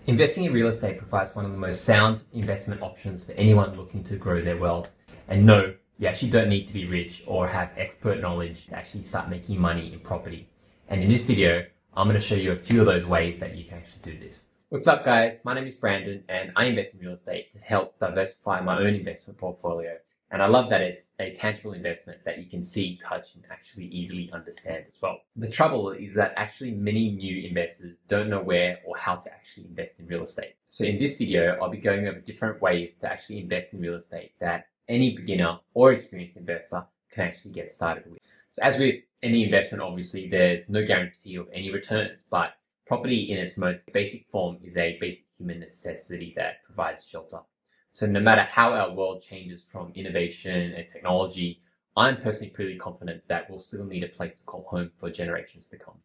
Investing in real estate provides one of the most sound investment options for anyone looking to grow their wealth. And no, you actually don't need to be rich or have expert knowledge to actually start making money in property. And in this video, I'm going to show you a few of those ways that you can actually do this. What's up guys? My name is Brandon and I invest in real estate to help diversify my own investment portfolio. And I love that it's a tangible investment that you can see, touch, and actually easily understand as well. The trouble is that actually many new investors don't know where or how to actually invest in real estate. So in this video, I'll be going over different ways to actually invest in real estate that any beginner or experienced investor can actually get started with. So as with any investment, obviously, there's no guarantee of any returns, but property in its most basic form is a basic human necessity that provides shelter. So no matter how our world changes from innovation and technology, I'm personally pretty confident that we'll still need a place to call home for generations to come.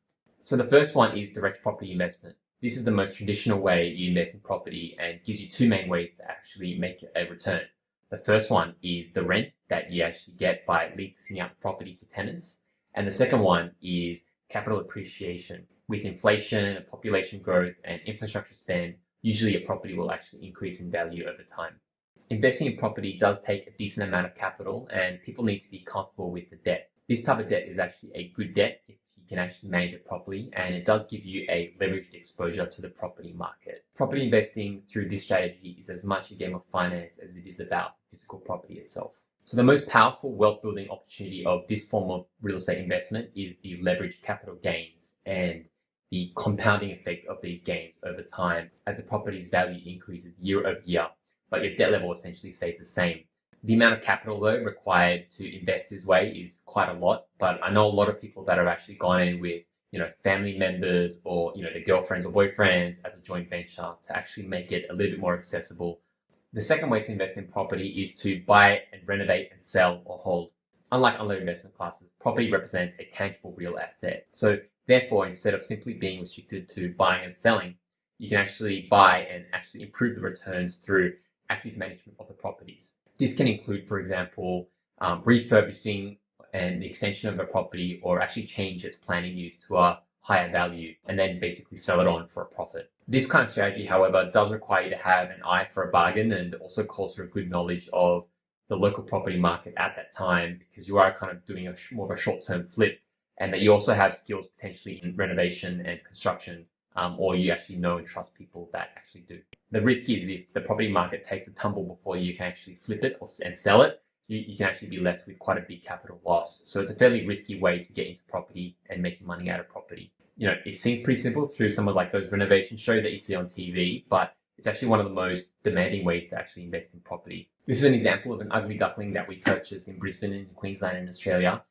So the first one is direct property investment. This is the most traditional way you invest in property and gives you two main ways to actually make a return. The first one is the rent that you actually get by leasing out the property to tenants. And the second one is capital appreciation. With inflation and population growth and infrastructure spend, usually a property will actually increase in value over time. Investing in property does take a decent amount of capital and people need to be comfortable with the debt. This type of debt is actually a good debt if you can actually manage it properly, and it does give you a leveraged exposure to the property market. Property investing through this strategy is as much a game of finance as it is about physical property itself. So the most powerful wealth building opportunity of this form of real estate investment is the leveraged capital gains and the compounding effect of these gains over time as the property's value increases year over year, but your debt level essentially stays the same. The amount of capital though required to invest this way is quite a lot, but I know a lot of people that have actually gone in with, family members or, their girlfriends or boyfriends as a joint venture to actually make it a little bit more accessible. The second way to invest in property is to buy and renovate and sell or hold. Unlike other investment classes, property represents a tangible real asset. So therefore, instead of simply being restricted to buying and selling, you can actually buy and actually improve the returns through active management of the properties. This can include, for example, refurbishing and the extension of a property, or actually change its planning use to a higher value and then basically sell it on for a profit. This kind of strategy, however, does require you to have an eye for a bargain and also calls for a good knowledge of the local property market at that time, because you are kind of doing more of a short-term flip, and that you also have skills potentially in renovation and construction, or you actually know and trust people that actually do. The risk is if the property market takes a tumble before you can actually flip it and sell it, you can actually be left with quite a big capital loss. So it's a fairly risky way to get into property and making money out of property. It seems pretty simple through some of like those renovation shows that you see on TV, but it's actually one of the most demanding ways to actually invest in property. This is an example of an ugly duckling that we purchased in Brisbane in Queensland in Australia.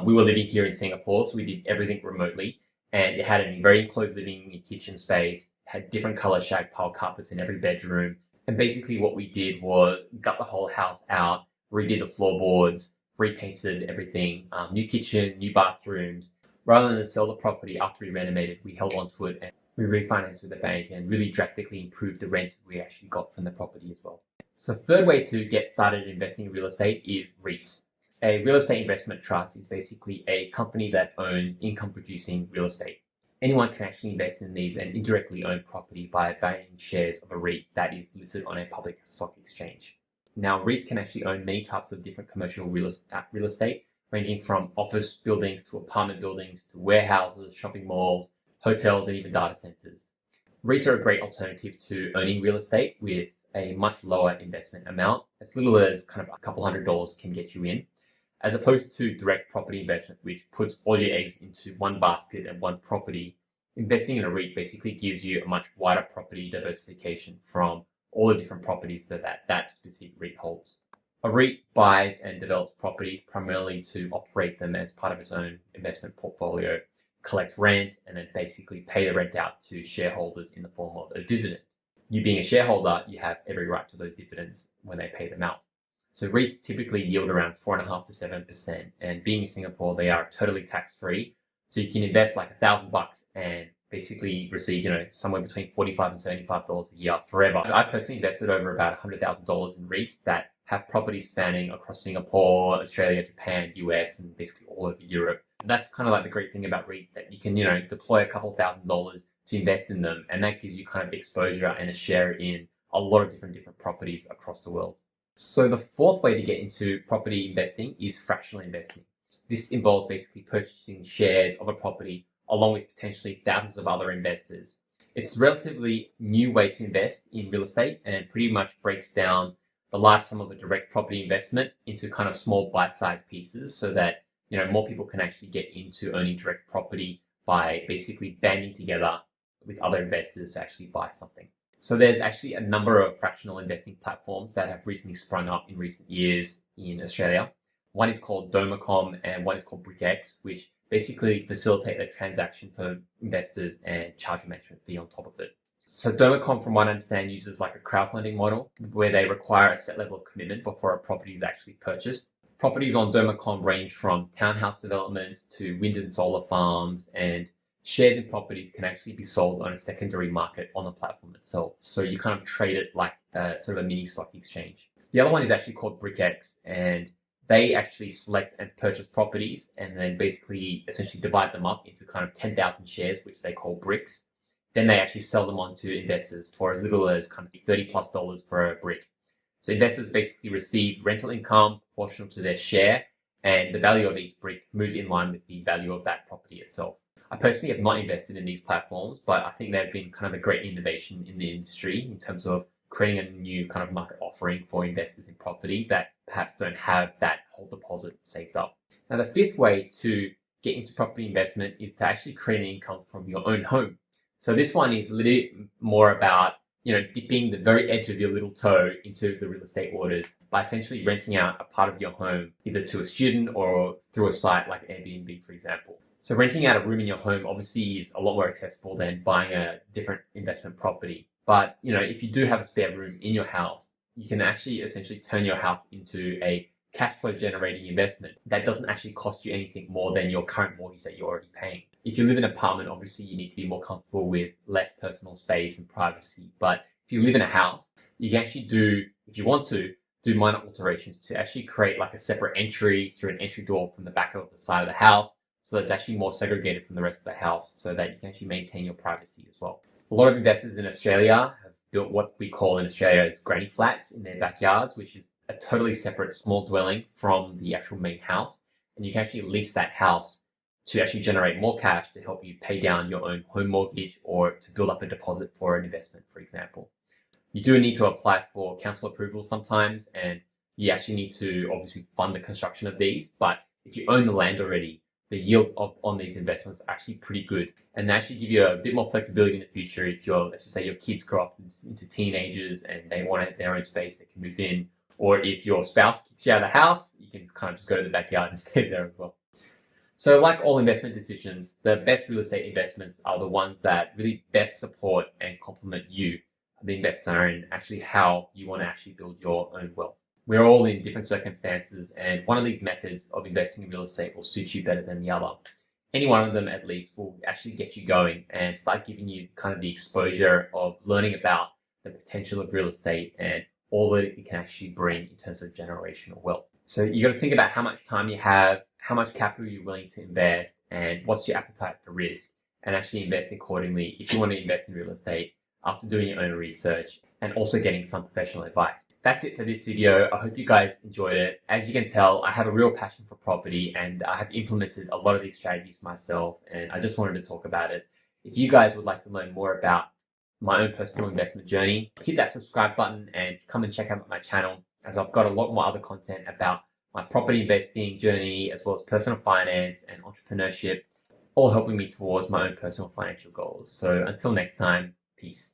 We were living here in Singapore, so we did everything remotely, and it had a very enclosed living and kitchen space, had different color shag pile carpets in every bedroom. And basically what we did was gut the whole house out, redid the floorboards, repainted everything, new kitchen, new bathrooms. Rather than sell the property after we renovated, we held onto it and we refinanced with the bank and really drastically improved the rent we actually got from the property as well. So the third way to get started investing in real estate is REITs. A real estate investment trust is basically a company that owns income-producing real estate. Anyone can actually invest in these and indirectly own property by buying shares of a REIT that is listed on a public stock exchange. Now, REITs can actually own many types of different commercial real estate, ranging from office buildings to apartment buildings to warehouses, shopping malls, hotels, and even data centers. REITs are a great alternative to owning real estate with a much lower investment amount. As little as kind of a couple $100 can get you in, as opposed to direct property investment, which puts all your eggs into one basket and one property. Investing in a REIT basically gives you a much wider property diversification from all the different properties that specific REIT holds. A REIT buys and develops properties primarily to operate them as part of its own investment portfolio, collect rent, and then basically pay the rent out to shareholders in the form of a dividend. You being a shareholder, you have every right to those dividends when they pay them out. So REITs typically yield around 4.5% to 7%, and being in Singapore, they are totally tax-free. So you can invest like $1,000 and basically receive, somewhere between $45 and $75 a year forever. I personally invested over about $100,000 in REITs that have properties spanning across Singapore, Australia, Japan, US, and basically all over Europe. And that's kind of like the great thing about REITs, that you can, deploy a couple $1,000 to invest in them, and that gives you kind of exposure and a share in a lot of different properties across the world. So the fourth way to get into property investing is fractional investing. This involves basically purchasing shares of a property along with potentially thousands of other investors. It's a relatively new way to invest in real estate and pretty much breaks down the large sum of a direct property investment into kind of small bite-sized pieces so that more people can actually get into owning direct property by basically banding together with other investors to actually buy something. So there's actually a number of fractional investing platforms that have recently sprung up in recent years in Australia. One is called Domacom and one is called BrickX, which basically facilitate the transaction for investors and charge a management fee on top of it. So Domacom, from what I understand, uses like a crowdfunding model where they require a set level of commitment before a property is actually purchased. Properties on Domacom range from townhouse developments to wind and solar farms, and shares in properties can actually be sold on a secondary market on the platform itself. So you kind of trade it like sort of a mini stock exchange. The other one is actually called BrickX, and they actually select and purchase properties and then basically essentially divide them up into kind of 10,000 shares, which they call bricks. Then they actually sell them on to investors for as little as kind of $30+ for a brick. So investors basically receive rental income proportional to their share, and the value of each brick moves in line with the value of that property itself. I personally have not invested in these platforms, but I think they've been kind of a great innovation in the industry in terms of creating a new kind of market offering for investors in property that perhaps don't have that whole deposit saved up. Now, the fifth way to get into property investment is to actually create an income from your own home. So this one is a little bit more about dipping the very edge of your little toe into the real estate waters by essentially renting out a part of your home either to a student or through a site like Airbnb, for example. So renting out a room in your home obviously is a lot more accessible than buying a different investment property. But, if you do have a spare room in your house, you can actually essentially turn your house into a cash flow generating investment that doesn't actually cost you anything more than your current mortgage that you're already paying. If you live in an apartment, obviously you need to be more comfortable with less personal space and privacy. But if you live in a house, you can actually if you want to, do minor alterations to actually create like a separate entry through an entry door from the back of the side of the house. So it's actually more segregated from the rest of the house so that you can actually maintain your privacy as well. A lot of investors in Australia have built what we call in Australia as granny flats in their backyards, which is a totally separate small dwelling from the actual main house. And you can actually lease that house to actually generate more cash to help you pay down your own home mortgage or to build up a deposit for an investment, for example. You do need to apply for council approval sometimes, and you actually need to obviously fund the construction of these. But if you own the land already, the yield on these investments are actually pretty good, and they actually give you a bit more flexibility in the future. If let's just say your kids grow up into teenagers and they want their own space, they can move in. Or if your spouse kicks you out of the house, you can kind of just go to the backyard and stay there as well. So like all investment decisions, the best real estate investments are the ones that really best support and complement you, the investor, and actually how you want to actually build your own wealth. We're all in different circumstances, and one of these methods of investing in real estate will suit you better than the other. Any one of them at least will actually get you going and start giving you kind of the exposure of learning about the potential of real estate and all that it can actually bring in terms of generational wealth. So you got to think about how much time you have, how much capital you're willing to invest, and what's your appetite for risk, and actually invest accordingly if you want to invest in real estate after doing your own research and also getting some professional advice. That's it for this video. I hope you guys enjoyed it. As you can tell, I have a real passion for property and I have implemented a lot of these strategies myself, and I just wanted to talk about it. If you guys would like to learn more about my own personal investment journey, hit that subscribe button and come and check out my channel, as I've got a lot more other content about my property investing journey, as well as personal finance and entrepreneurship, all helping me towards my own personal financial goals. So until next time, peace.